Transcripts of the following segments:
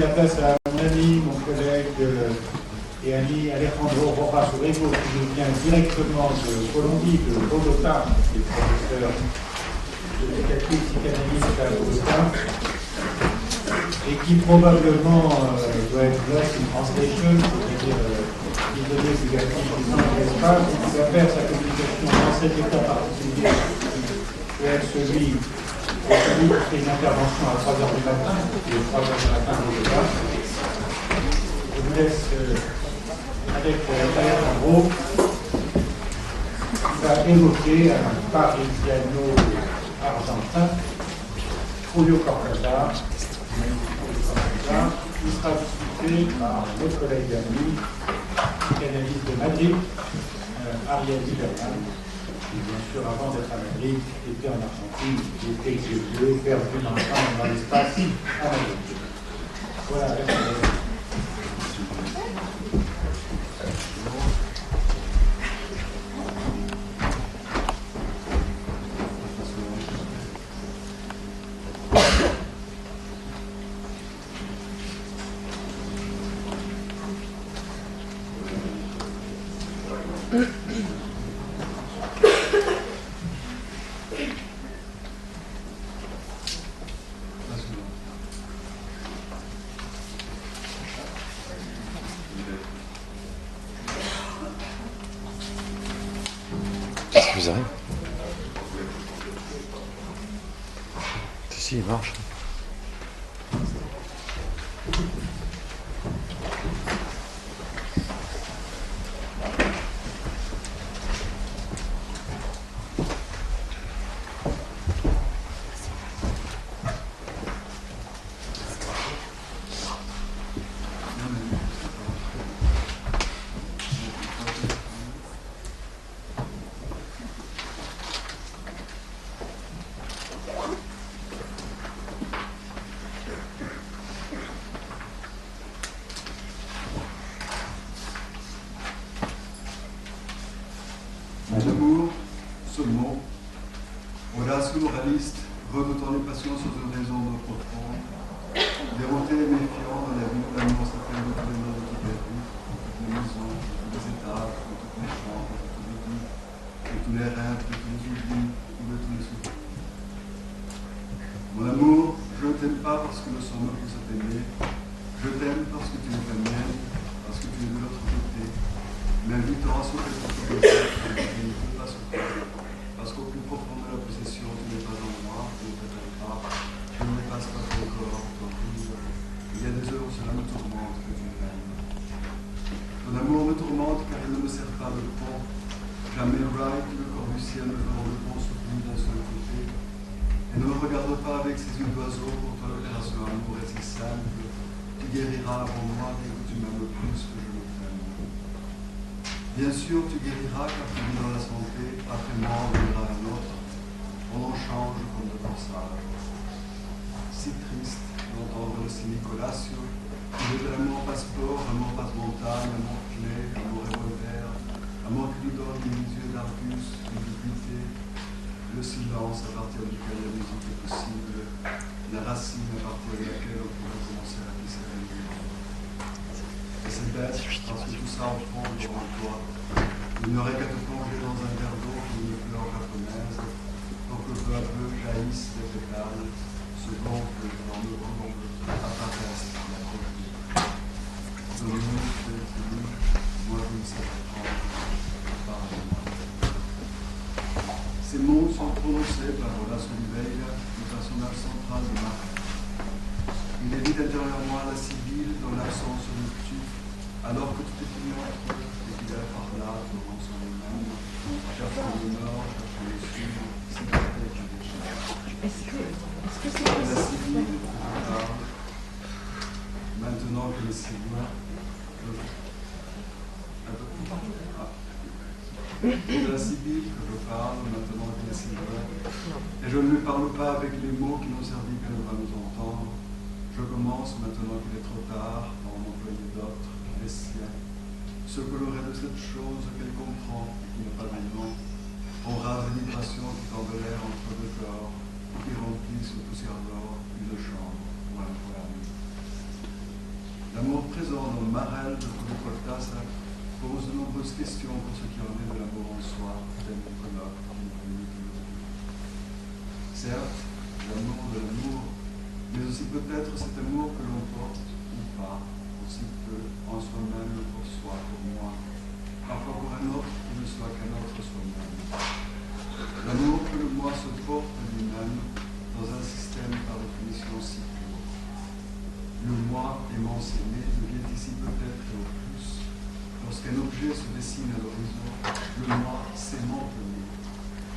La place à mon ami, mon collègue et ami Alejandro Rojas Orrego, qui nous vient directement de Colombie, de Bogota, qui est professeur de psychiatrie psychanalyste à Bogota, et qui probablement doit être lost in translation, c'est-à-dire isolé du dans l'espace, et qui va faire sa communication dans cet état particulier, qui est celui qui fait une intervention à 3h du matin, et 3h du matin au départ. Je vous laisse avec Alejandro, qui va évoquer un parisiano argentin, Julio Cortázar, qui sera discuté par notre collègue ami, psychanalyste de Madrid, Ariel Lieberman. Et bien sûr, avant d'être à Madrid, était en Argentine, il était exilé, perdu dans l'espace à Madrid. Voilà, Vous arrivez? Si, il marche. L'amour, ce mot, audace moraliste, veut de ton impatience aux raisons de profondes, dérouté et méfiant dans la vie où l'amour s'appelle de tous les noms de tout perdu, de toutes les maisons, de tous les étages, de toutes les chambres, de tous les lits, de tous les rêves, de tous les oublis, de tous les souvenirs. Mon amour, je ne t'aime pas parce que nous sommes plus à t'aimer, je t'aime parce que tu es la mienne, parce que tu es de l'autre côté, m'invitant à sauter de l'autre côté. Parce qu'au plus profond de la possession, tu n'es pas en moi, tu ne t'appelles pas, je ne dépasse pas ton corps, ton rire. Il y a des heures où cela me tourmente que tu m'aimes. Ton amour me tourmente car il ne me sert pas de pont. Jamais Wright, le Corbusier, ne feront le pont sur lui d'un seul côté. Et ne me regarde pas avec ses yeux d'oiseau, pour toi l'opération amour est si simple. Tu guériras avant moi dès que tu m'aimes plus que je me t'aime. Bien sûr, tu guériras car tu vis dans la santé, après moi, on viendra un autre, on en change comme de corsage. Si triste d'entendre le Saint-Nicolas, il est l'amour passeport, l'amour passe-montagne, l'amour clé, l'amour revolver, l'amour qui nous donne les yeux d'Argus, l'ubiquité, le silence à partir duquel la musique est possible, la racine à partir de laquelle on pourrait commencer à tisser la lumière. Et c'est bête, parce que tout ça en fond devant toi. Il n'aurait qu'à te plonger dans un verre d'eau comme une fleur japonaise, pour que peu à peu jaillissent les pétales, se gonflent dans le courbe, apparaissent dans la côte. Moi je ne sais pas, pardonne-moi. Ces mots sont prononcés par Horace Oliveira, le personnage central de Marc. Il évite intérieurement la Sibylle dans l'absence de tu, alors que tout est ignorant et qu'il est par là, devant son lui-même, cherchant le nord, cherchant le sud, c'est la tête du déchet. Est-ce que c'est La Sibylle que je parle, maintenant que le Sibylle, de la Sibylle que je parle, maintenant que le Sibylle, et je ne lui parle pas avec les mots qui n'ont servi qu'à ne pas nous entendre. Je commence maintenant qu'il est trop tard à en employer d'autres, les siens. Ce que l'aurait de cette chose qu'elle comprend et qui n'a pas de nom, aux rares vibrations qui tendent l'air entre deux corps, qui remplissent le poussière d'or une chambre ou un poème. L'amour présent dans le Marel de Julio Cortázar pose de nombreuses questions pour ce qui en est de l'amour en soi, tel le colloque qui nous réunit aujourd'hui. Certes, l'amour de l'amour, mais aussi peut-être cet amour que l'on porte ou pas, aussi peu en soi-même pour soi, pour moi, parfois pour un autre qui ne soit qu'un autre soi-même. L'amour que le moi se porte lui-même dans un système par définition si court. Le moi aimant s'aimer devient ici peut-être au plus, lorsqu'un objet se dessine à l'horizon, le moi s'aimant aimer,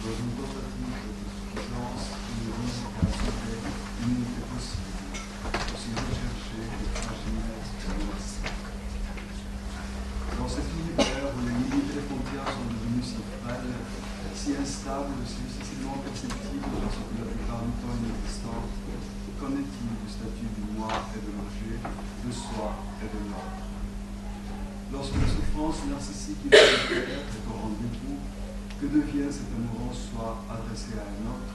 dans une tentative de suffisance qui ne vise qu'à assurer une unité possible, aussi recherchée que fragile que menacée. Dans cet univers où les limites et les frontières sont devenues si frêles, si instables, si difficilement perceptibles parce que la plupart du temps inexistantes, qu'en est-il du statut du moi et de l'objet, de soi et de l'autre? Lorsque la souffrance narcissique et solitaire est au rendez-vous, que devient cet amour en soi adressé à un autre,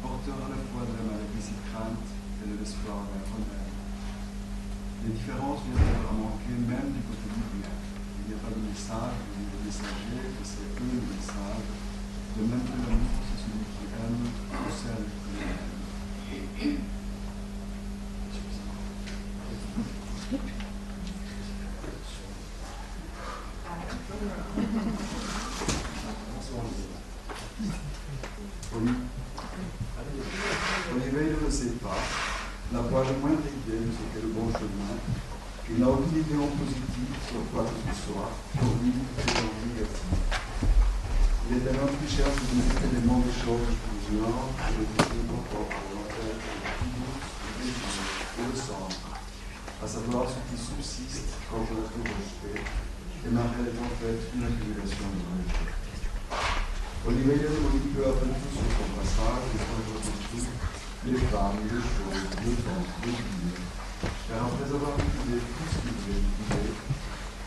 porteur à la fois de la maladie si crainte et de l'espoir d'un remède? Les différences viennent à manquer même du côté du bien. Il n'y a pas de message, ni de messager, que c'est eux le message. De même que l'amour, c'est celui qui aime ou celle qui aime. Oliveira ne sait pas, n'a pas le moindre idée de ce qu'est le bon chemin. Il n'a aucune idée en positif sur quoi que ce soit, pour lui, c'est en négatif. Il est un homme qui cherche de mesurer l'élément des choses plus nord, et le décision propre à l'enfer, le désir et le centre, à savoir ce qui subsiste quand on a tout rejeté, et Marel est en fait une accumulation de rejet. Oliveira évolue peu à peu tout sur son passage, et quand je retrouve les femmes, les choses, le temps, les idées, car après avoir étudié tout ce qu'il voulait étudier,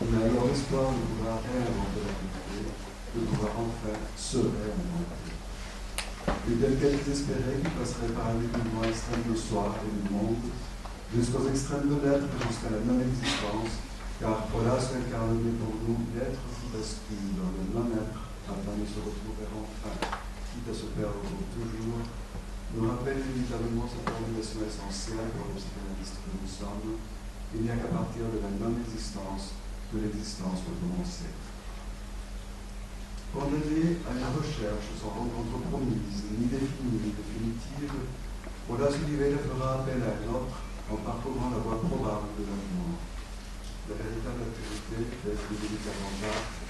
il a alors l'espoir de pouvoir réinventer la vérité, de pouvoir enfin se réinventer. Et tel qu'elle désespérait qu'il passerait par un événement extrême de soi et du monde, jusqu'aux extrêmes de l'être et jusqu'à la non-existence, car Horace incarne pour nous l'être qui bascule dans le non-être afin de se retrouver enfin, quitte à se perdre pour toujours, nous rappelle inévitablement cette formulation essentielle pour le psychanalyste que nous sommes. Il n'y a qu'à partir de la non-existence que l'existence peut commencer. Condamné à une recherche sans rencontre promise, ni définie, ni définitive, Horace Oliveira fera appel à un autre en parcourant la voie probable de l'amour. La véritable activité, faite de délicats actes,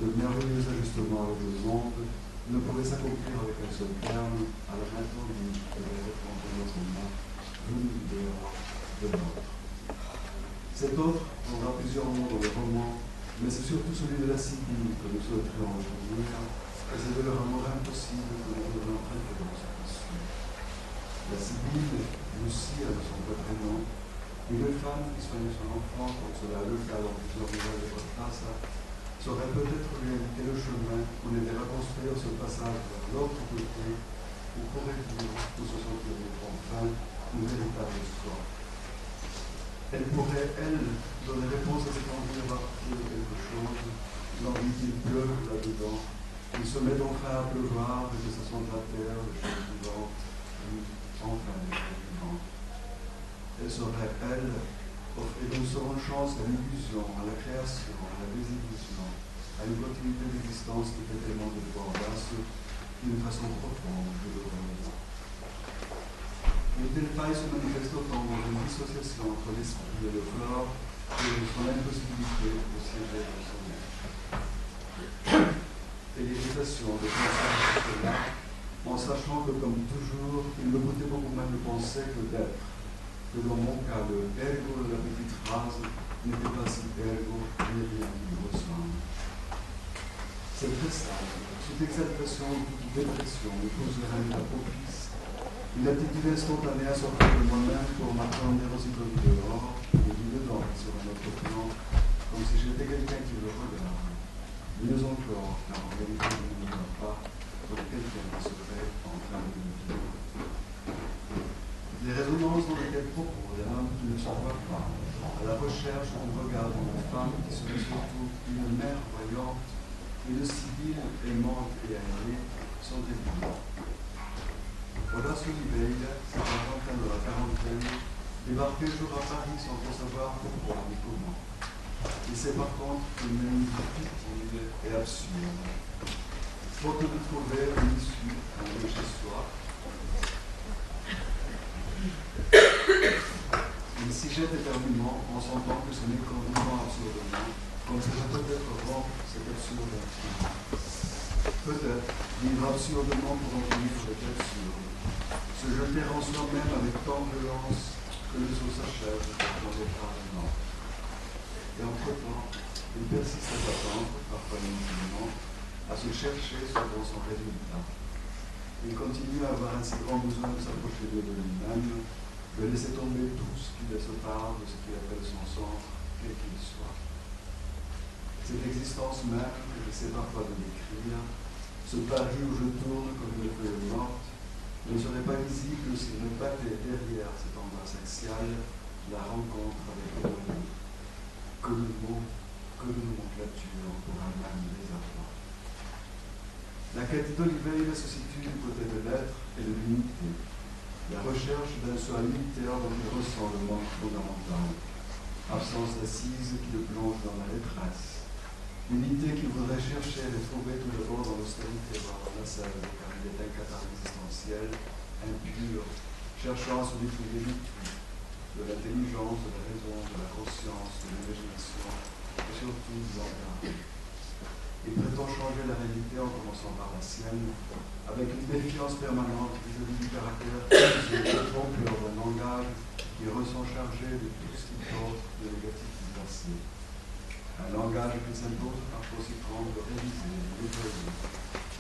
de merveilleux ajustements avec le monde, ne pourrait s'accomplir avec un seul terme, à la main tendue que devait répondre notre main, venu de l'autre. Cet autre prendra plusieurs noms dans le roman, mais c'est surtout celui de la Sibylle que nous souhaiterions retenir, et c'est de leur amour impossible que nous devons préférer ce qui suit. La Sibylle, Lucia de son vrai prénom, une femme qui soigne son enfant, comme cela le cas dans plusieurs nouvelles de Cortázar, saurait peut-être lui indiquer le chemin pour l'aider à construire ce passage vers l'autre côté, où pourrait vivre ou se sentir enfin une véritable soi. Elle pourrait, elle, donner réponse à cette envie de partir de quelque chose, l'envie qu'il pleuve là-dedans, qu'il se met enfin à pleuvoir et que ce sont à terre les choses vivantes, enfin les choses vivantes. Elle serait, elle, et nous serons chance à l'illusion, à la création, à la désillusion, à une continuité d'existence qui fait tellement de fois audace, d'une façon profonde et douloureuse. Une telle faille se manifeste autant dans une dissociation entre l'esprit et le corps que son impossibilité de siéger dans son être. Et l'irritation de penser à cela, en sachant que, comme toujours, il me coûtait beaucoup moins de penser que d'être. Que dans mon cas, le ergo de la petite phrase n'était pas si ergo, ni rien qui me ressemble. C'est très simple. Toute exaltation, toute dépression me poserait un état propice, une attitude instantanée à sortir de moi-même pour m'attendre aussitôt dehors, et du dedans sur un autre plan, comme si j'étais quelqu'un qui le regarde. Mieux encore, car en réalité, je ne me vois pas comme quelqu'un qui serait en train de me vivre. Les résonances dans lesquelles propos d'un homme qui ne se voit pas, à la recherche recherche du regard d'une femme qui serait surtout une mère voyante et de Sibylle aimante et aimée sont évidents. Horacio Oliveira, c'est un vingtaine de la quarantaine, débarqué le jour à Paris sans trop savoir pourquoi ni comment. Il sait par contre qu'une vie futile et absurde. Faute de trouver une issue à aller chez soi, il s'y jette éperdument en sentant que ce n'est qu'en vivant absurdement qu'on pourrait peut-être rompre cet absurde intime. Peut-être vivre absurdement pour en vivre avec l'absurde. Se jeter en soi-même avec tant de violence que le saut s'achève dans les parlements. Et entre-temps, il persiste à s'attendre, parfois inutilement, à se chercher selon son résultat. Il continue à avoir un si grand besoin de s'approcher de lui-même, de laisser tomber tout ce qui laisse part de ce qu'il appelle son centre, quel qu'il soit. Cette existence même que j'essaie parfois de décrire, ce Paris où je tourne comme une feuille morte, ne serait pas visible s'il ne battait derrière cette angoisse axiale la rencontre avec le monde. Que de nomenclature pour un âme désarmant. La quête d'Oliveira se situe du côté de l'être et de l'unité. La recherche d'un soi unitaire dont il ressent le manque fondamental, absence d'assise qui le plonge dans la détresse, unité qu'il voudrait chercher et trouver tout d'abord dans l'austérité, voire dans la scène, car il est un cathare existentiel, impur, cherchant à se dépriver du tout, de l'intelligence, de la raison, de la conscience, de l'imagination, et surtout du langage. Il prétend changer la réalité en commençant par la sienne, avec une défiance permanente vis-à-vis du caractère trompeur d'un langage qui ressent chargé de tout ce qui porte de négatif du passé. Un langage qui s'impose parfois aussi prendre de réviser, de nettoyer.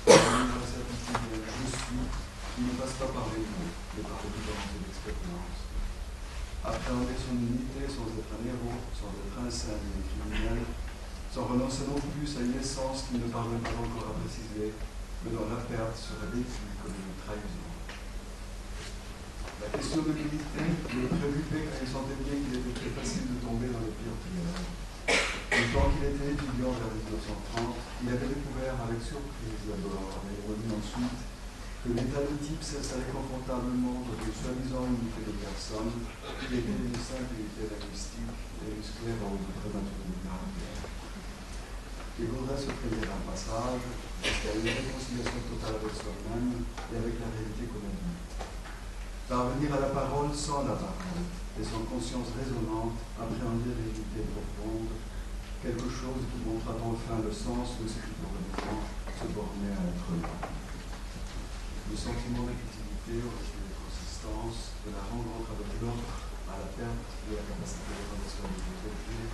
Une certitude d'un je suis qui ne passe pas par les mots, mais par l'évidence de l'expérience. Appréhender son unité sans être un héros, sans être un saint ni un criminel, sans renoncer non plus à une essence qu'il ne parvient pas encore à préciser, mais dont la perte serait vécue comme une trahison. La question de l'unité le préoccupait car il sentait bien qu'il était très facile de tomber dans les pires prières. Le temps qu'il était étudiant vers 1930, il avait découvert avec surprise d'abord, mais revenu ensuite, que l'état de type s'installait confortablement dans une soi-disant unité de personnes, qui était une simple unité linguistique et une sclérose prématurée caractère. Il voudrait se frayer un passage jusqu'à une réconciliation totale avec soi-même et avec la réalité qu'on a vue. Parvenir à la parole sans la parole et sans conscience raisonnante, appréhender l'unité profonde, quelque chose qui montrera enfin le sens de ce qui probablement se bornait à être là. Le sentiment d'activité au respect de consistance, de la rencontre avec l'autre, à la perte de la capacité de relation avec les objets,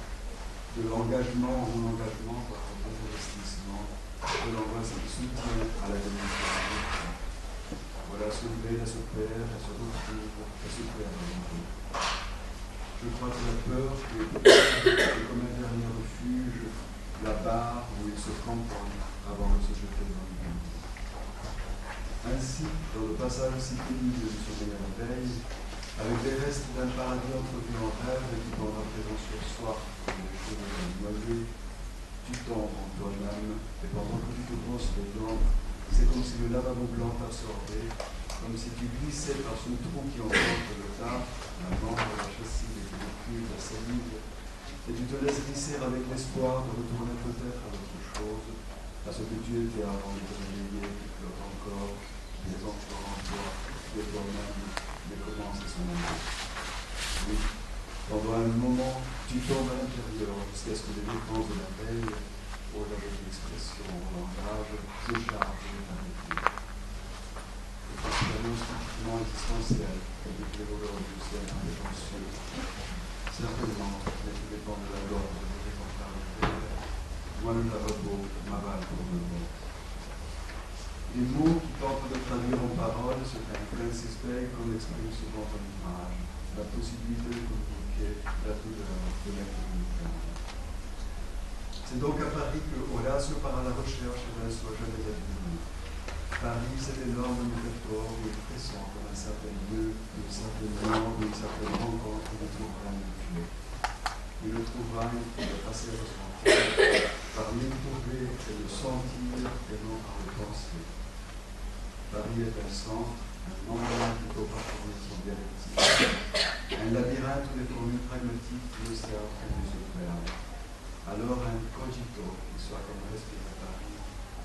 de l'engagement en non-engagement par un investissement, de l'angoisse qui soutient à la démonstration. Voilà, se lever, à se perdre, à se retrouver, à se perdre. Je crois que la peur est comme un dernier refuge, la barre où il se cramponne avant de se jeter dans le vide. Ainsi, dans le passage si pénible du sommeil à la veille, avec les restes d'un paradis entrevu en rêve et qui prendra présent sur soi comme les cheveux d'un noyer, tu tombes en toi-même et pendant que tu te brosses les dents, c'est comme si le lavabo blanc t'absorbait, comme si tu glissais par ce trou qui enveloppe le tas, la membre, la châssis, les pellicules, la salive, et tu te laisses glisser avec l'espoir de retourner peut-être à autre chose, à ce que tu étais avant de te réveiller, qui flotte encore, qui est encore en toi, qui est toi-même, mais commence à son amour. Oui, pendant un moment, tu tombes à l'intérieur jusqu'à ce que les défenses de la veille, au-delà de l'expression, au langage, se chargent de ta réplique. C'est une expérience pratiquement existentielle, avec les voleurs du ciel impétentieux. Certainement, mais tout dépend de la loi de l'exemplarité. Moi, le lavabo m'avale pour le mot. Les mots qui tentent de traduire en paroles ce qu'un Francis Bacon exprime souvent en image, la possibilité de communiquer la douleur de l'incommunicable. C'est donc à Paris que Horacio part à la recherche d'un soi jamais admiré. Paris, cet énorme métaphore où il pressent comme un certain lieu, une certaine langue, une certaine rencontre de tout rien de Dieu. Une trouvailles qui doit passer à votre frontière, par l'éprouver et le sentir et non par le penser. Paris est un centre, un endroit qui peut parcourir son dialectique, un labyrinthe où les formules pragmatiques ne servent qu'à nous perdre. Alors un cogito qui soit comme respirateur,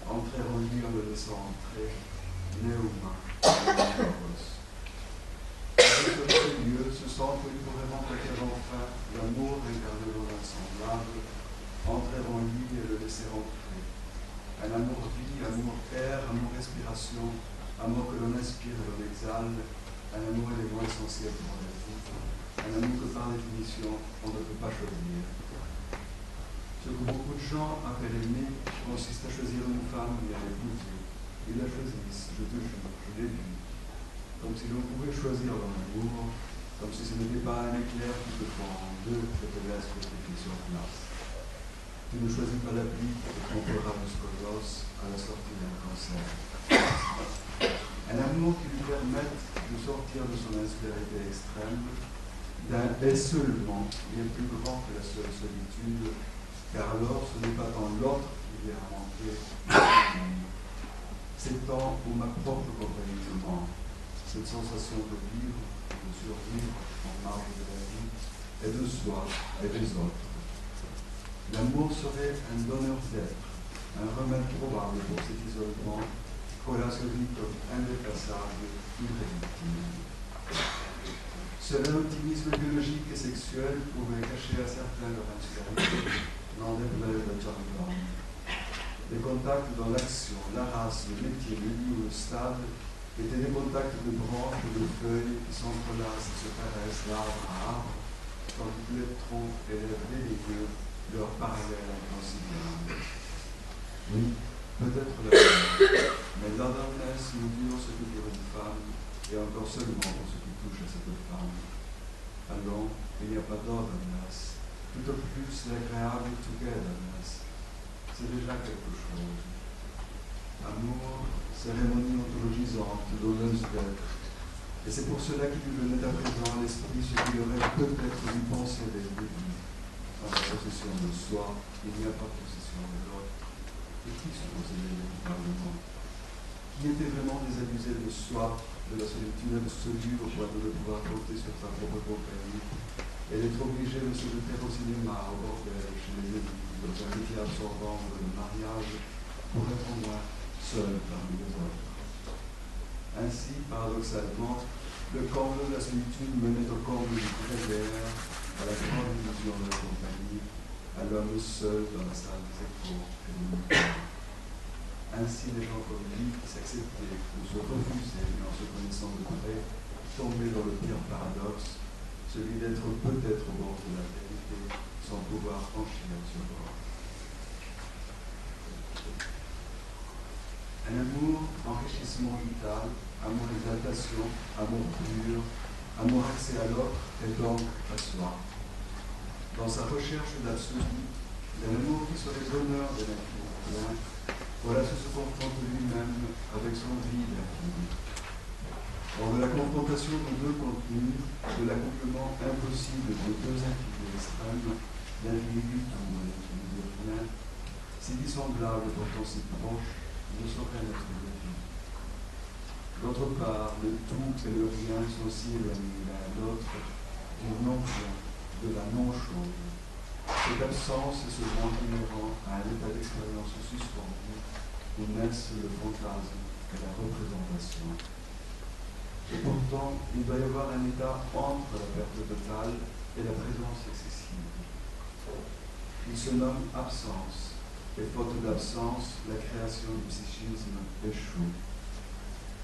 entrer en lui en le laissant entrer, néoma, néomos. Dans ce lieu, ce centre où il pourrait rencontrer enfin l'amour incarné dans l'assemblage, entrer en lui et le laisser entrer. Un amour vie, amour air, amour respiration, amour que l'on inspire et l'on exhale, un amour élément essentiel pour la vie, un amour que par définition on ne peut pas choisir. Ce que beaucoup de gens appellent aimer consiste à choisir une femme et à l'épouser. Ils la choisissent, je te jure, je l'ai vu. Comme si l'on pouvait choisir dans l'amour, comme si ce n'était pas un éclair qui te fend en deux et te laisse pétrifier sur place. Tu ne choisis pas la pluie qui te trempera le scolos à la sortie d'un cancer. Un amour qui lui permette de sortir de son insécurité extrême, d'un est seulement bien plus grand que la seule solitude, car alors ce n'est pas dans l'autre qu'il y a à manquer, c'est temps où ma propre compagnie me manque. Cette sensation de vivre, de survivre en marge de la vie, et de soi et des autres. L'amour serait un donneur d'être, un remède probable pour cet isolement, pour la survie comme indépassable, irréductible. Seul un optimisme biologique et sexuel pouvait cacher à certains leur insularité, n'en déplaise à John Brown. Les contacts dans l'action, la race, le métier, le lieu, le stade, étaient des contacts de branches et de feuilles qui s'entrelacent et se caressent l'arbre à arbre, tandis que les troncs élèvent déliqueux leur parallèle inconciliable. Oui, peut-être la femme, mais l'Adamness nous dure ce que dure une femme, et encore seulement pour ce qui touche à cette femme. Alors, il n'y a pas d'Adamness, tout au plus l'agréable togetherness. C'est déjà quelque chose. Amour, cérémonie ontologisante, donneuse d'être. Et c'est pour cela qu'il lui venait à présent à l'esprit ce qu'il aurait peut-être dû penser dès le début. Dans la possession de soi, il n'y a pas de possession de l'autre. Et qui se possédait véritablement? Qui était vraiment désabusé de soi, de la solitude absolue au point de pouvoir compter sur sa propre compagnie, et d'être obligé de se jeter au cinéma, au bordel, chez les élites, dans un métier absorbant de mariage, pour être au moins seul parmi les autres. Ainsi, paradoxalement, le comble de la solitude menait au comble du prévert, à la grande illusion de la compagnie, à l'homme seul dans la salle des échos et des moutons. Ainsi, les gens comme lui qui s'acceptaient ou se refusaient, mais en se connaissant de près, tombaient dans le pire paradoxe, celui d'être peut-être au bord de la vérité, sans pouvoir franchir ce bord. Un amour, enrichissement vital, amour exaltation, amour pur, amour accès à l'autre et donc à soi. Dans sa recherche d'absolu, d'un amour qui serait l'honneur de l'infini, voilà ce se confronte lui-même avec son vide infini. Hors de la confrontation de deux contenus, de l'accouplement impossible de deux infinis extrêmes, l'infini du tout et l'infini de rien, si dissemblables pourtant si proches, ne saurait être de vie. D'autre part, le tout et le rien sont si éloignés l'un de l'autre du non-rien, de la non-chose. Cette absence et ce manque inhérent à un état d'expérience suspendu où naissent le fantasme et la représentation. Et pourtant, il doit y avoir un état entre la perte totale et la présence excessive. Il se nomme absence, et faute d'absence, la création du psychisme échoue.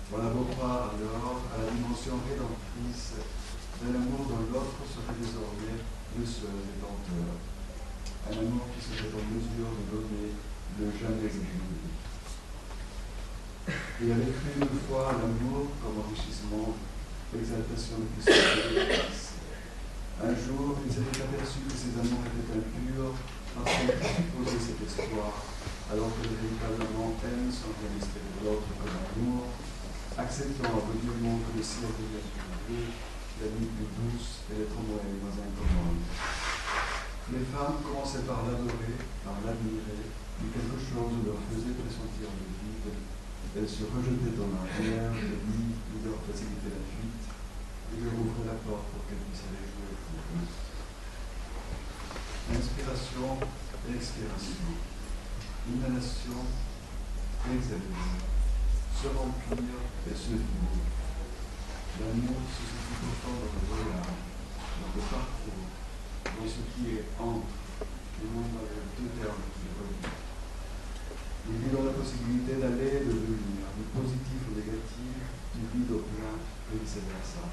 On a beau croire alors à la dimension rédemptrice d'un amour dont l'autre serait désormais le seul détenteur. Un amour qui serait en mesure de donner le jamais vu. Et avait cru une fois l'amour comme enrichissement, exaltation de puissance de l'église. Un jour, il s'était aperçu que ces amours étaient impurs parce qu'il supposait cet espoir, alors que véritablement aime sans rien espérer de l'autre que l'amour, acceptant aveuglément que le ciel devient plus bleu, la nuit plus douce et l'être moins incommodes. Les femmes commençaient par l'adorer, par l'admirer, puis quelque chose leur faisait pressentir le vide. Elles se rejetaient en arrière, le lit leur facilitait la fuite, et leur ouvrait la porte pour qu'elles puissent aller jouer pour eux. Inspiration et expiration, inhalation et exhalation, se remplir et se vider. L'amour se situe pourtant dans le voyage, dans le parcours, dans ce qui est entre, et non dans les deux termes qui relient. Il vit dans la possibilité d'aller et de venir, du positif au négatif, du vide au plein, et vice-versa.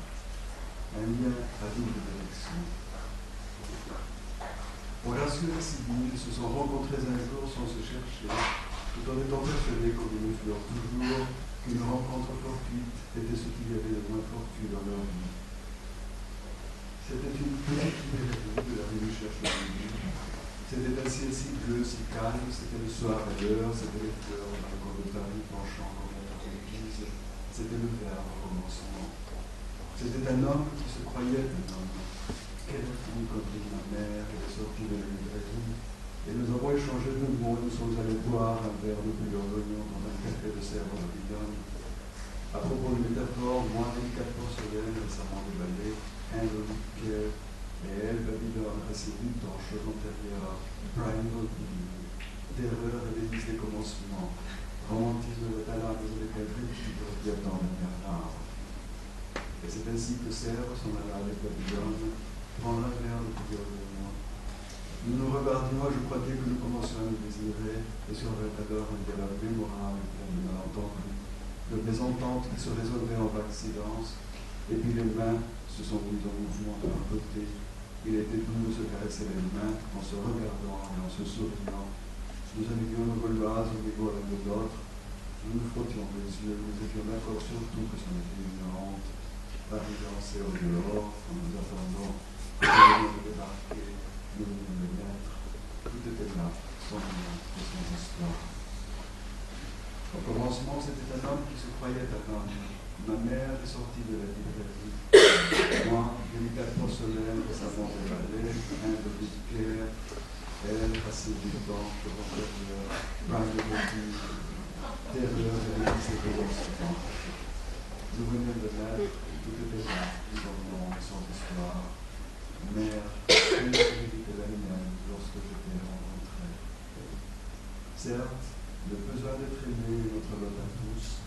Un lien à double direction. Horacio et Sibylle se sont rencontrés un jour sans se chercher, tout en étant persuadés, comme ils le furent toujours, qu'une rencontre fortuite était ce qu'il y avait de moins fortuit dans leur vie. C'était une petite librairie de la rue du Cherche-Midi. C'était un ciel si bleu, si calme, c'était le soir à l'heure, c'était les fleurs dans le coin de Paris penchant comme la l'église, c'était le verbe au commencement. C'était un homme qui se croyait un homme. Quelle fille comme dit ma mère, elle est sortie de la librairie, et nous avons échangé de mots, nous sommes allés boire un verre de bouillon d'oignon dans un café de Sèvres de Bidonne. À propos de métaphore, moins délicatement solennelle, récemment déballée, indolique, et elle, Babylone, assez vite en chemin antérieur, primal being, terreur et délice des commencements, romantisme de talent des électriques qui attendent le nirvana. Et c'est ainsi que Sèvres s'en alla avec Babylone, prendre un verre de bouillon d'oignon. Nous nous regardions, je crois, dès que nous commencions à nous désirer, et survint alors un dialogue mémorable plein de malentendus, de plaisantantes qui se résolvaient en vague silence, et puis les mains se sont mises en mouvement de leur côté. Il était doux de se caresser les mains en se regardant et en se souriant. Nous allumions nos gauloises au niveau l'un de l'autre, nous nous frottions les yeux, nous étions d'accord surtout que c'en était une honte. Paris dansait au dehors, en nous attendant, nous venions de débarquer. Nous venions de naître, tout était là, sans nom et sans histoire. Au commencement, c'était un homme qui se croyait un homme. Ma mère est sortie de la librairie. Moi, délicatement solennelle, récemment déballée, indolique, elle, assez vivante, devant l'intérieur, plein de motifs, terreur et réalisé de l'occident. Nous venions de naître, tout était là, sans nom et sans histoire. Mère, quelle était la mienne lorsque je t'ai rencontré. Certes, le besoin d'être aimé est notre lot à tous,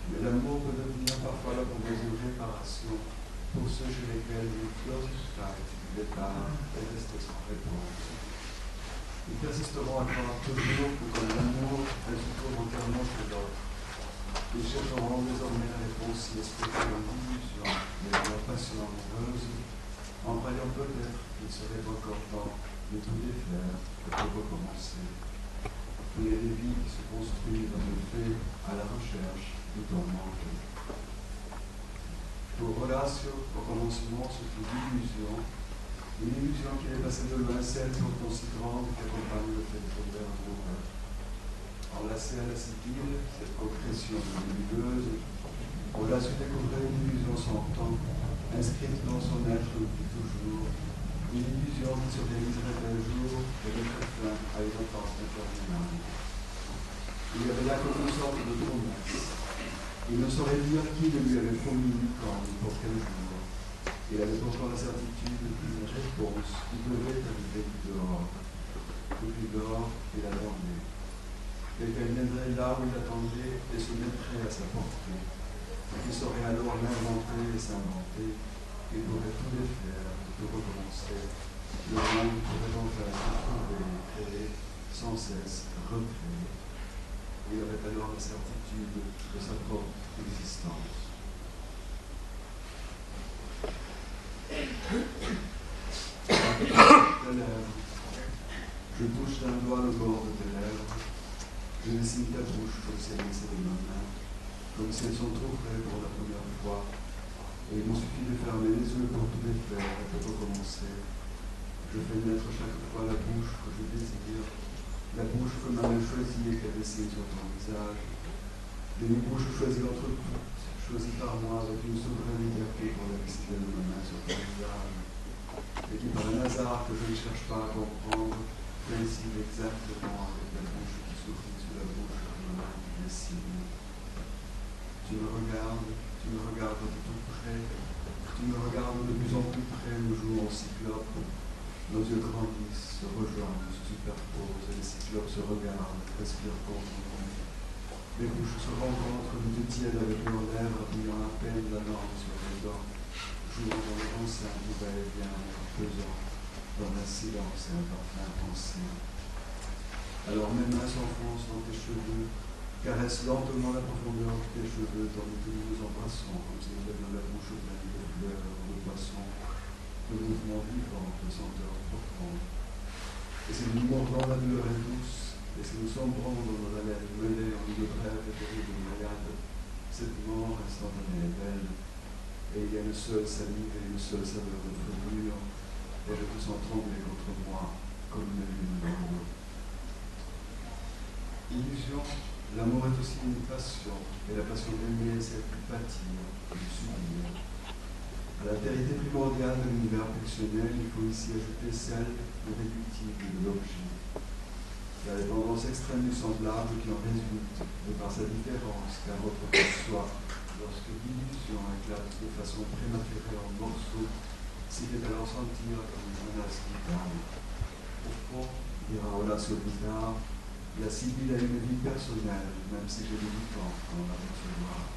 mais l'amour peut devenir parfois la proposition de réparation pour ceux chez lesquels une curiosité du départ est restée sans réponse. Ils persisteront à croire toujours que comme l'amour, elles se trouvent entièrement chez l'autre. Ils chercheront désormais la réponse si espérée dans l'illusion de leur passion amoureuse, en croyant peut-être qu'il serait encore temps de tout défaire et de recommencer. Il y a des vies qui se construisent dans le fait à la recherche du temps manqué. Pour Horacio, au commencement, ce fut l'illusion, une illusion qui est passée de loin, celle pourtant si grande qu'accompagne le fait de tomber amoureux. Enlacé à la Sibylle, cette progression lumineuse, Horacio découvrait une illusion sans temps, inscrite dans son être depuis toujours, une illusion qui se réaliserait un jour et mettrait fin à une enfance interminable. Il y avait là comme une sorte de promesse. Il ne saurait dire qui ne lui avait promis quand ni pour quel jour. Il avait pourtant la certitude d'une réponse qui devait arriver du dehors. Depuis dehors, il attendait. Et qu'elle viendrait là où il attendait et se mettrait à sa portée. Il saurait alors l'inventer et s'inventer. Il pourrait tout défaire, tout recommencer. Le monde pourrait enfin se trouver, créer, sans cesse recréer. Il aurait alors la certitude de sa propre existence. Tes lèvres. Je touche d'un doigt le bord de tes lèvres. Je dessine ta bouche comme si elle laissait de ma main, comme si elle s'entrouvrait pour la première fois. Et il me suffit de fermer les yeux pour tout défaire et pour recommencer. Je fais naître chaque fois la bouche que je désire, la bouche que ma main choisit et qu'elle dessine sur ton visage. Une bouche choisie entre toutes, choisie par moi avec une souveraine liberté pour la décider de ma main sur ton visage. et qui par un hasard que je ne cherche pas à comprendre, coïncide exactement avec la bouche qui s'ouvrit sous la bouche de l'homme qui dessine. Tu me regardes de tout près, tu me regardes de plus en plus près, nous jouons au cyclope. Nos yeux grandissent, se rejoignent, se superposent, et les cyclopes se regardent, respirent contre nous. Les bouches se rencontrent, nous te tiennent avec nos lèvres, brillant à peine la langue sur les dents, jouant dans le concert du va-et-vient, pesant dans un silence et un parfum ancien. Alors mes mains s'enfoncent dans tes cheveux, caressent lentement la profondeur de tes cheveux, tandis que nous nous embrassons, comme si nous avions la bouche pleine de fleurs ou de poissons, de mouvements vivants, de senteurs profondes. Et si nous mordons la douleur est douce, et si nous sombrons dans nos haleines mêlées en une brève et terrible noyade, cette mort instantanée est belle, et il y a une seule salive et une seule saveur de brûlure, et je te sens trembler contre moi, comme une lune dans l'eau. Illusion, l'amour est aussi une passion, et la passion d'aimer, c'est le plus pâtir, le plus subir. À la vérité primordiale de l'univers pulsionnel, il faut ici ajouter celle de l'irréductible de l'objet. La dépendance extrême du semblable qui en résulte, de par sa différence, car autrefois soit, lorsque l'illusion éclate de façon prématurée en morceaux, s'il est alors sentir comme une menace vitale. Au fond, dira Horacio Pizarro, la Sibylle a une vie personnelle, même si j'ai du temps pour l'apercevoir.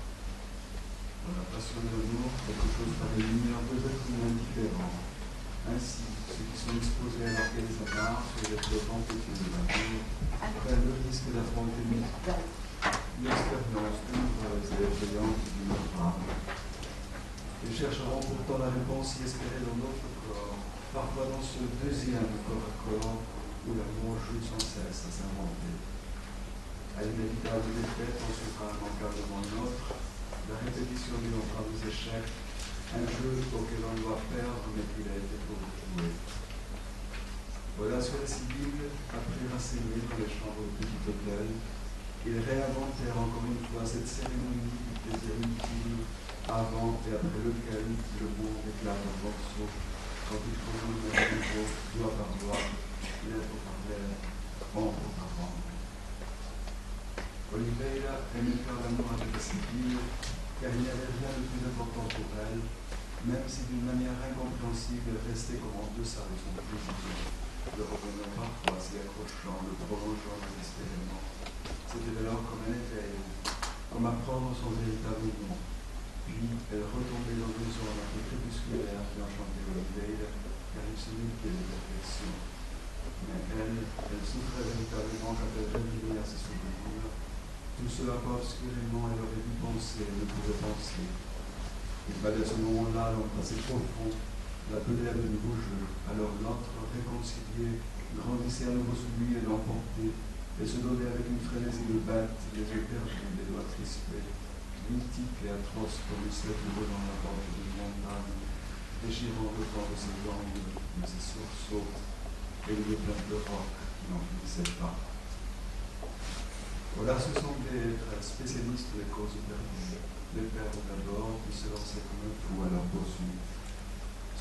Dans la passion de l'amour, quelque chose par les lumières peut être indifférent. Ainsi, ceux qui sont exposés à l'orgueil s'amarre sur les flottants pétieux de l'amour prennent le risque d'affronter l'expérience douloureuse et effrayante du naufrage. Ils chercheront pourtant la réponse si espérée dans notre corps, parfois dans ce deuxième corps à corps où l'amour joue sans cesse à s'inventer. À l'inévitable défaite, on sera immanquablement nôtre, la répétition du nombre des échecs, un jeu auquel on doit perdre mais qu'il a été pour jouer. Voilà sur la Sibylle, après rasséiner dans les chambres du petit hôtel, ils réinventèrent encore une fois cette cérémonie du plaisir ultime, avant et après lequel le monde éclate en morceaux, quand il faut nous mettre nouveau, doigt par doigt, lettre par lettre, ombre par ombre. Oliveira aimait faire l'amour avec la Sibylle, car il n'y avait rien de plus important pour elle, même si d'une manière incompréhensible elle restait comme en deçà de son plaisir, le revenant parfois s'y accrochant, le prolongeant désespérément. C'était alors comme un éveil, comme apprendre son véritable nom. Puis elle retombait dans une zone un peu crépusculaire qui enchantait Oliveira, car il se mettait de perfection. Mais elle souffrait véritablement quand elle revivait à ses souvenirs. Tout cela pas obscurément, elle aurait dû penser, elle ne pouvait penser. Il fallait à ce moment-là l'embrasser profond, l'appeler à de nouveaux jeux. Alors l'autre, réconcilié, grandissait à nouveau sous lui et l'emportait, et se donnait avec une frénésie de bête, les yeux perdus, les doigts crispés, mythique et atroce comme une slève dans la porte d'une montagne, déchirant le temps de ses jambes, de ses sursauts, et une plainte de roc qui n'en finissait pas. Voilà, ce semblait être un spécialiste des causes perdues, les pères d'abord, qui se lançaient comme un fou à leur poursuite.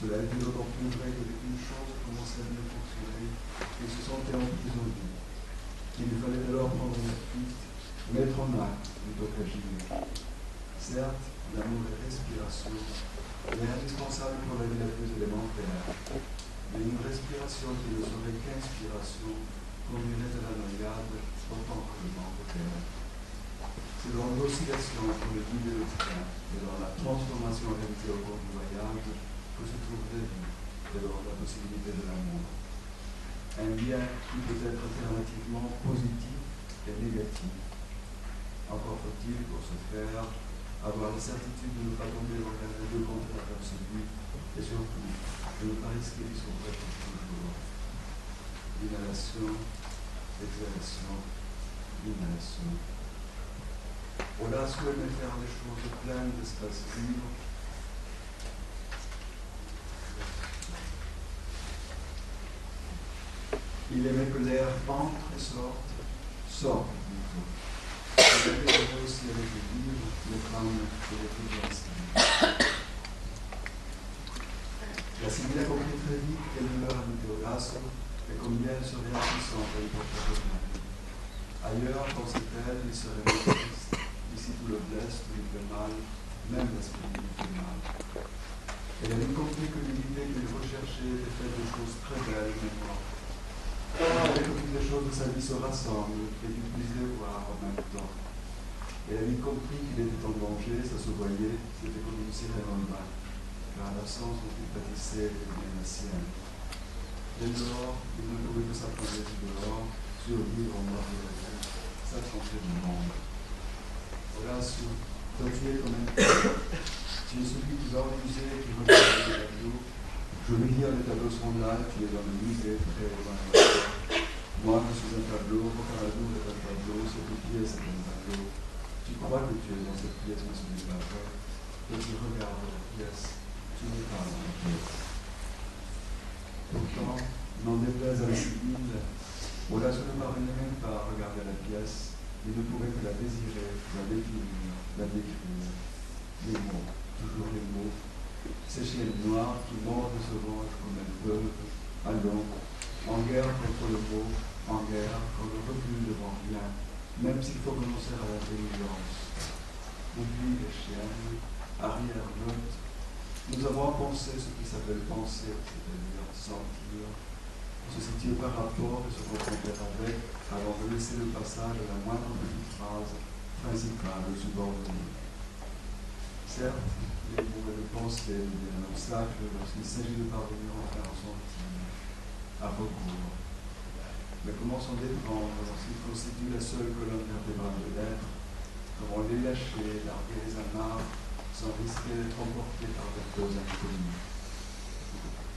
Cela était d'autant plus vrai que dès qu'une chose commençait à bien fonctionner, ils se sentaient emprisonnés. Il lui fallait alors prendre la fuite, mettre en acte plutôt qu'agir. Certes, l'amour est respiration, mais indispensable pour la vie la plus élémentaire. Mais une respiration qui ne serait qu'inspiration conduirait à la noyade autant que le manque d'air. C'est dans l'oscillation entre le guide et le train, et dans la transformation réalisée au cours du voyage, que se trouve la vie, et dans la possibilité de l'amour. Un lien qui peut être alternativement positif et négatif. Encore faut-il, pour ce faire, avoir la certitude de ne pas tomber dans l'un des deux contraires absolus, et surtout, de ne pas risquer de s'ouvrir pour toujours. L'inhalation, l'exhalation, l'inhalation. Voilà ce que aimait faire les choses pleines d'espace libre. Il aimait que l'air entre et sorte plutôt. Il aimait aussi avec le livre, le crâne et les plus La Sylvie a compris très vite quelle douleur elle mettait au lasso et combien elle serait impuissante à y porter remède. Ailleurs, pensait-elle, il serait moins triste. Ici, tout le blesse, tout lui fait mal, même l'esprit lui fait mal. Elle avait compris que l'unité qu'il recherchait était faite de choses très belles, mais mortes. Elle voulait que toutes les choses de sa vie se rassemblent et qu'il puisse les voir en même temps. Elle avait compris qu'il était en danger, ça se voyait, c'était comme une sirène en bas, car l'absence dont il pâtissait était bien la sienne. Dès lors, il ne pouvait que s'attendre dehors, survivre en noir de la vie, s'affronter du monde. Voilà, toi tu es comme un tu es celui qui va au musée et qui regarde les tableaux. Je veux dire, les tableaux sont là, tu es dans le musée, très loin. Moi, je suis un tableau, Boccarat est un tableau, cette pièce est un tableau. Tu crois que tu es dans cette pièce, mais ce n'est pas vrai. Et tu regardes la pièce, tu n'es pas dans la pièce. Pourtant, n'en déplaise à la civile, Ola ne parvenait même pas à regarder la pièce, il ne pouvait que la désirer, la définir, la décrire. Les mots, toujours les mots, ces chiennes noires qui mordent et se vengent comme elles peuvent, allons, en guerre contre le mot, en guerre contre le recul devant rien, même s'il faut renoncer à l'intelligence. Oublie les chiennes, arrière note, nous avons pensé ce qui s'appelle penser, c'est-à-dire sentir, se situer par rapport et se confronter avec, avant de laisser le passage à la moindre petite phrase principale subordonnée. Certes, les mots et les pensées deviennent un obstacle lorsqu'il s'agit de parvenir enfin à sentir, à recours. Mais comment s'en déprendre lorsqu'il constitue la seule colonne vertébrale de l'être? Comment les lâcher, larguer les amarres, sans risquer d'être emporté par des causes inconnues?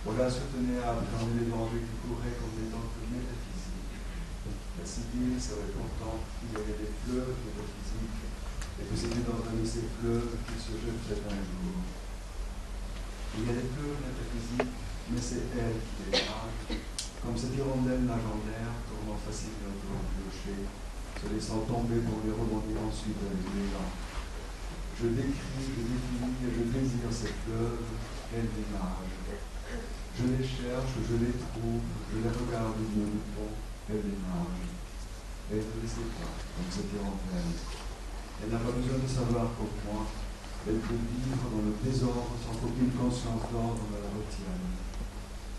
Voilà se tenait à appréhender les dangers qui couraient comme des dangers métaphysiques. La Sibylle savait pourtant qu'il y avait des fleuves métaphysiques et que c'était dans un de ces fleuves qu'il se jetterait un jour. Il y a des fleuves métaphysiques, mais c'est elle qui les nage, comme cette hirondelle nage en l'air, tournant facilement autour du clocher, se laissant tomber pour les rebondir ensuite avec l'élan. Je décris, je définis et je désire ces fleuves, elles les nagent. Je les cherche, je les trouve, je les regarde du bout du pont, elles les nagent. Et ne les sépare, comme cette hirondelle. Elle n'a pas besoin de savoir comme moi. Elle peut vivre dans le désordre sans qu'aucune conscience d'ordre ne la retienne.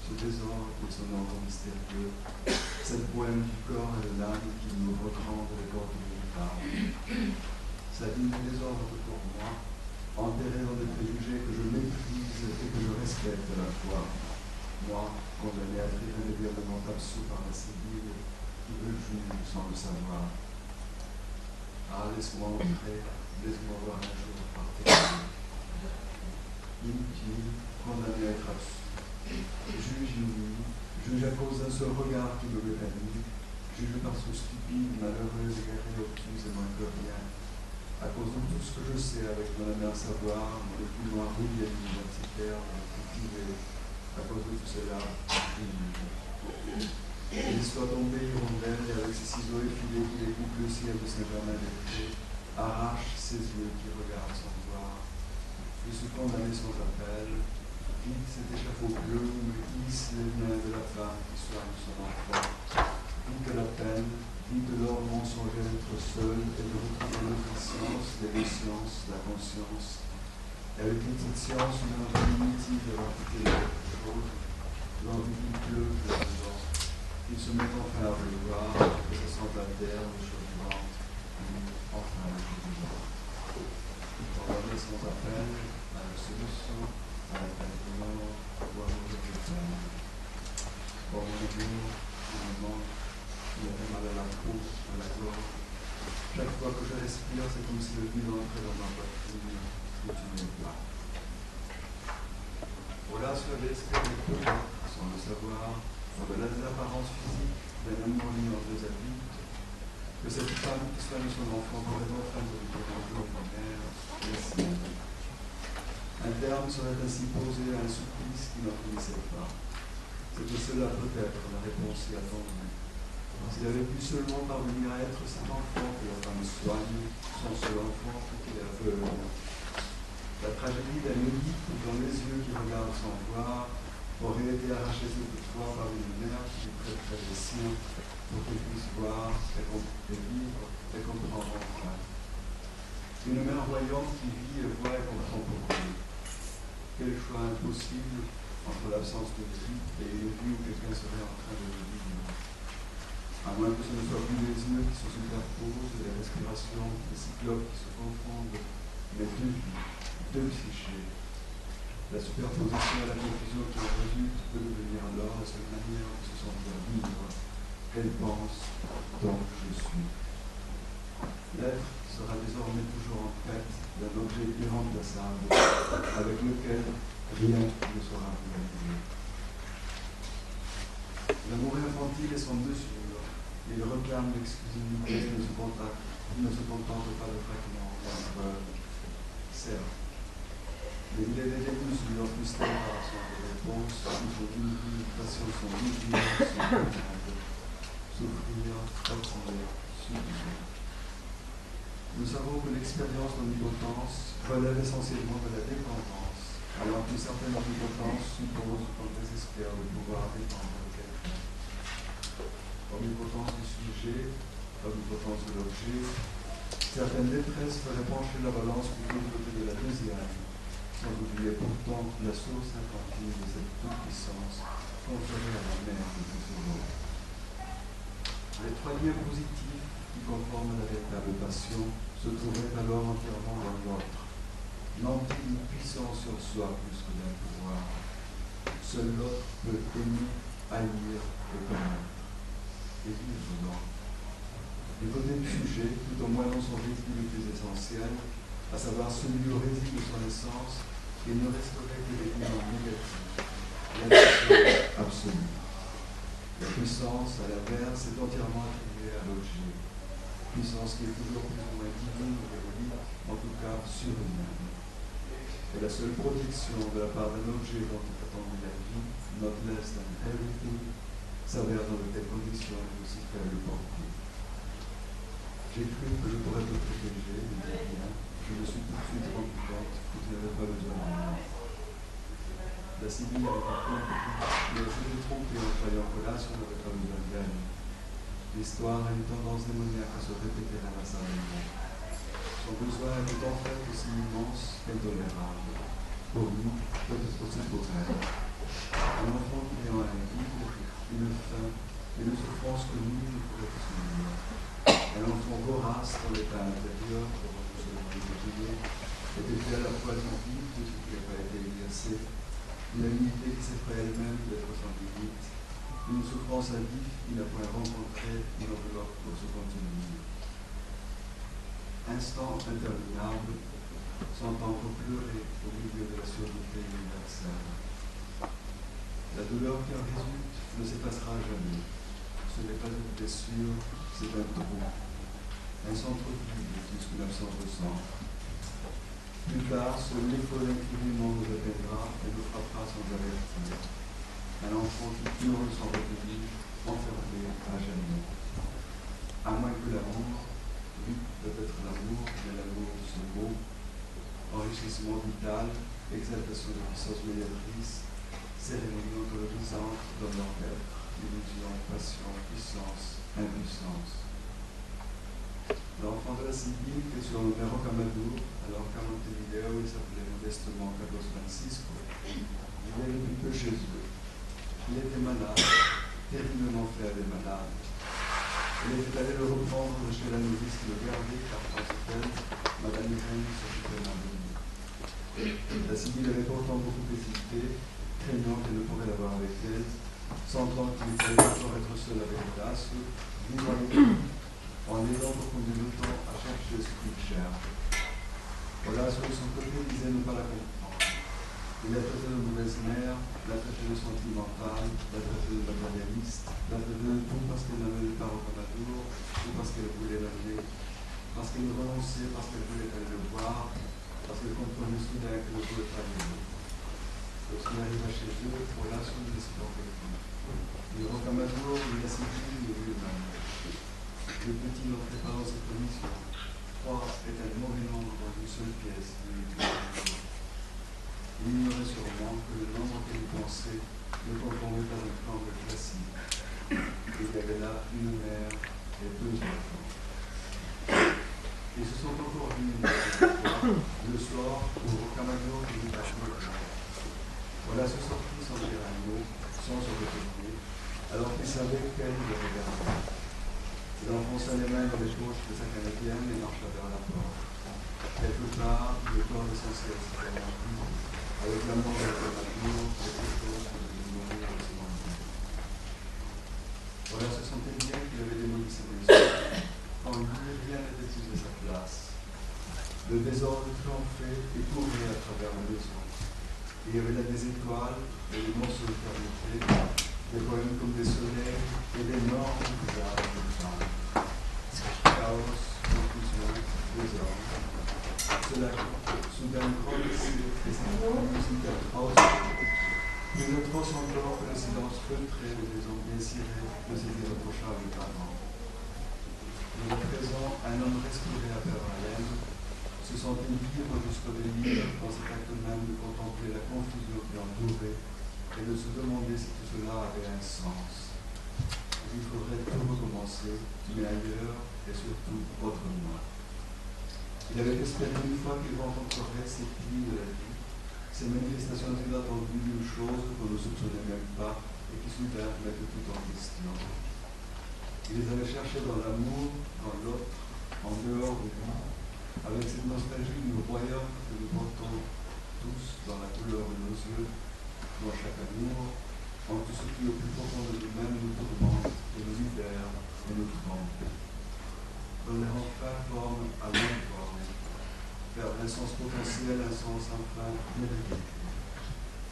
Ce désordre est son ordre mystérieux, cette poème du corps et de l'âme qui nous retremble les portes du phare. Sa vie de désordre pour moi, enterrée dans des préjugés que je méprise et que je respecte à la fois. Moi, condamné à être irrémédiablement absous par la Sibylle, qui me juge sans le savoir. Ah, laisse-moi entrer, laisse-moi voir un jour par terre. Inutile, condamné à être absous. Juge inouï, juge à cause d'un seul regard qui me m'évanouit, juge parce que stupide, malheureuse, égarée, obtuse et moins que rien. À cause de tout ce que je sais avec mon ami à savoir, mon épuisement rouillé universitaire, mon cultivé, à cause de tout cela, juge. Il soit tombé hirondelle et avec ses ciseaux effilés qui découpent le ciel de Saint-Germain-des-Prés, arrache ses yeux qui regardent sans voir. Je suis condamné sans appel, vite cet échafaud bleu où me hisse les mains de la femme qui soigne son enfant. Vite la peine, vite l'ordre mensonger d'être seul et de retrouver notre science, les sciences, la conscience. Et avec toute cette science, une envie inutile d'avoir quitté quelque chose, l'envie qu'il pleuve là-dedans. Il se met enfin à vouloir, que ça sente la terre, les choses vivantes, enfin les choses vivantes. Condamné sans appel, à la solution, à la peine de mort, ou à mourir de peine. Pour mon amour, il me manque, il a fait mal à la peau, à la gorge. Chaque fois que je respire, c'est comme si le vide entrait dans ma poitrine, et tu n'es pas. Voilà ce que l'esprit des peu, sans le savoir, au-delà des apparences physiques d'un amour lié en deux adultes, que cette femme qui soigne son enfant pourrait enfin devenir un jour une mère, la sienne. Un terme serait ainsi posé à un supplice qui n'en finissait pas. C'était cela peut-être la réponse si attendue. S'il avait pu seulement parvenir à être cet enfant que la femme soigne, son seul enfant qu'il aveugle. La tragédie d'un Oedipe dans les yeux qui regardent sans voir, aurait été arraché toutefois par une mère qui lui prêterait les siens pour qu'il puisse voir et vivre et comprendre enfin. Une mère voyante qui vit et voit et comprend pour lui. Quel choix impossible entre l'absence de vie et une vie où quelqu'un serait en train de vivre. À moins que ce ne soit plus les yeux qui se superposent, les respirations, les cyclopes qui se confondent, mais deux vies, deux psychés. La superposition et la confusion qui en résulte peut devenir alors la seule manière de se sentir vivre. Elle pense, donc je suis. L'être sera désormais toujours en quête d'un objet irremplaçable avec lequel rien ne sera réalisé. L'amour infantile est son mesure. Il réclame l'exclusivité, il ne se contente pas de fragments, d'empreuves. Certes, mais il est des mesures plus telles par son réponse, il faut une passion son mouvement, son commande, souffrir, fatiguer, subir. Nous savons que l'expérience d'omnipotence relève essentiellement de la dépendance, alors qu'une certaine omnipotence suppose qu'on désespère de pouvoir dépendre de quelqu'un. Omnipotence du sujet, omnipotence de l'objet, certaines détresses feraient pencher la balance plutôt du côté de la deuxième, sans oublier pourtant la source infantile de cette toute-puissance conférée à la mère de tout ce monde. Les trois liens positifs qui conforment la véritable passion se trouveraient alors entièrement dans l'autre, n'ont-ils une puissance sur soi plus que d'un pouvoir. Seul l'autre peut aimer, haïr et connaître. Et vivre donc. Du côté du sujet, tout au moins dans son véhicule le plus essentiel, à savoir celui où réside son essence, il ne resterait que des éléments négatifs, l'impression absolue. La puissance, à l'inverse, est entièrement attribuée à l'objet. Puissance qui est toujours plus ou moins divine ou héroïque, en tout cas surhumaine. Et la seule protection de la part d'un objet dont est attendue la vie, not less than everything, s'avère dans de telles conditions et aussi faible portée. J'ai cru que je pourrais te protéger, mais bien, je me suis tout de suite rendu compte que tu n'avais pas besoin de moi. La Sibylle avait compris, mais elle s'était trompée en croyant que là, on n'avait pas besoin d'elle. L'histoire a une tendance démoniaque à se répéter à la salle. Son besoin était en fait aussi immense qu'intolérable. Pour nous, peut-être aussi pour elle. Un enfant qui ayant un guide, une faim, une souffrance que nul ne pourrait soutenir. Un enfant vorace dans l'état intérieur, pour se le était à la fois vide de ce qui n'a pas été exercé, une amitié qui s'effraie elle-même d'être sans limite, une souffrance à vif qui n'a point rencontré une enveloppe pour se contenir. Instant interminable, s'entendre pleurer au milieu de la surdité universelle. La douleur qui en résulte ne s'effacera jamais. Ce n'est pas une blessure, c'est un trou, un centre vide jusqu'à l'absence de sang. Plus tard, ce l'effort infiniment nous atteindra et nous frappera sans avertir. Un enfant qui hurle sans retenir, enfermé à jamais. À moins que l'amour, oui, peut-être l'amour, mais l'amour de ce mot, enrichissement vital, exaltation de puissance médiatrice, cérémonie ontologisante dans leur être, illusion, passion, puissance, impuissance. L'enfant de la Sibylle, qui est surnommé Rocamadour, alors qu'à Montevideo il s'appelait modestement Carlos Francisco, vivait depuis peu chez eux. Il était malade, terriblement fait à des malades. Il était allé le reprendre chez la novice le garder, car pensait-elle, Madame Irène s'occupait d'un bébé. La Sibylle avait pourtant beaucoup hésité, craignant qu'elle ne pourrait l'avoir avec elle, sentant qu'il fallait encore être seul avec Horace, vivre avec lui, en l'aidant pour combien de temps à chercher ce qu'il cherche. Horace, de son côté, disait ne pas la comprendre. Il la traitait de mauvaise mère, la traitait de sentimentale, la traitait de matérialiste, la traitait de tout parce qu'elle n'avait pas Rocamadour, ou parce qu'elle voulait l'amener, parce qu'elle renonçait, parce qu'elle voulait aller le voir, parce qu'elle comprenait soudain qu'elle ne pouvait pas l'aimer. Lorsqu'il arriva chez eux, Horace ne laissait pas quelqu'un. Le Rocamadour lui a séduit lui-même. Le petit n'entrait pas dans cette commission. 3 est un mauvais nombre dans une seule pièce. Il ignorait sûrement que le nombre qu'elle pensait Ne confondez pas un temple classique. Il y avait là une mère et deux enfants. Ils se sont encore vus le soir au Rocamadour du Bachemont. Voilà se sortit sans dire un mot, sans se retourner, alors qu'il savait qu'elle le regardait. Il enfonça les mains dans les poches de sa canadienne et marcha vers la porte. Quelque part, le corps essentiel s'était rempli, avec l'amour de Rocamadour, quelque chose que de mourir de ses envies. Voilà se sentait bien qu'il avait démoli ses maisons. En lui, rien n'était plus à sa place. Le désordre triomphait et courait à travers la maison. Il y avait là des étoiles et des morceaux de clarté, des poèmes comme des soleils et d'énormes visages de femmes. Chaos, confusion, désordre. Cela soudain grandissait et sa musique atroce, plus atroce encore que le silence feutré des maisons bien cirées de ses irréprochables parents. Mais à présent, un homme respirait à faire haleine, se sentait vivre jusqu'au délire dans cet acte même de contempler la confusion qui l'entourait et de se demander si tout cela avait un sens. Il faudrait tout recommencer, mais ailleurs et surtout autrement. Il avait espéré une fois qu'il rencontrerait ces plis de la vie, ces manifestations inattendues d'une chose qu'on ne soupçonnait même pas et qui soudain mettent tout en question. Il les avait cherchés dans l'amour, dans l'autre, en dehors de lui, avec cette nostalgie du royaume que nous portons tous dans la couleur de nos yeux, dans chaque amour, en tout ce qui au plus profond de nous-mêmes nous tourmente et nous libère et nous trompe. Donner enfin forme à l'autre forme, faire d'un sens potentiel un sens enfin mérité.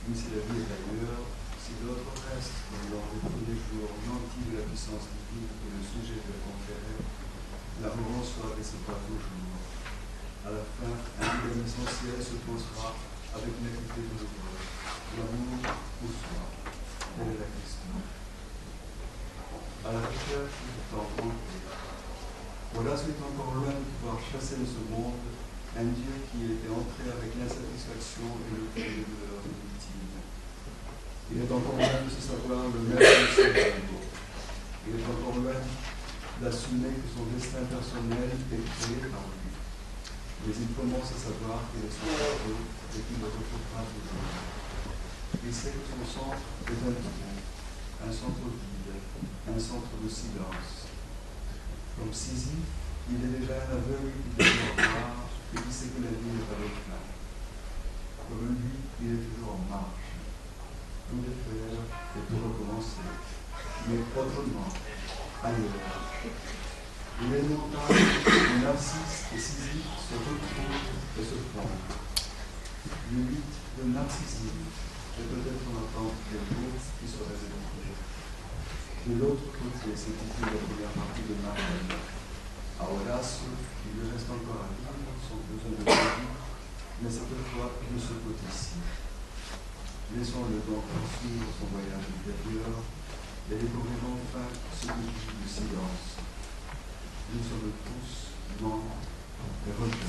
Mais si la vie est ailleurs, si l'autre reste, comme lors des premiers jours, nantis de la puissance divine que le sujet veut conférer, l'amour soit et c'est pas toujours. À la fin, un idéal essentiel se posera avec l'équité de l'autre. L'amour ou soi? Telle est la question. À la recherche du temps complet. Voilà ce qui est encore loin de pouvoir chasser de ce monde un Dieu qui était entré avec l'insatisfaction et le cri de douleur inutile. Il est encore loin de se savoir le maître de ses rêves. Il est encore loin d'assumer que son destin personnel est créé par lui. Mais il commence à savoir qu'il est son fardeau et qu'il le retrouvera toujours. Il sait que son centre est un trou, un centre vide, un centre de silence. Comme Sisyphe, il est déjà un aveugle qui doit voir et qui sait que la vie n'est pas le fin. Comme lui, il est toujours en marche. Tout défaire et tout recommencer, mais autrement, ailleurs. Il est notable que Narcisse et Sisyphe se retrouvent et se fondent. Le mythe de narcissisme est peut-être en attente des mots qui seraient évoqués. De l'autre côté s'intitule la première partie de Marine. À Horace, il lui reste encore à vivre son besoin de vie, mais cette fois de ce côté-ci. Laissons-le donc poursuivre son voyage intérieur et découvrir enfin ce que dit le silence. Nous sommes tous membres et rejetons.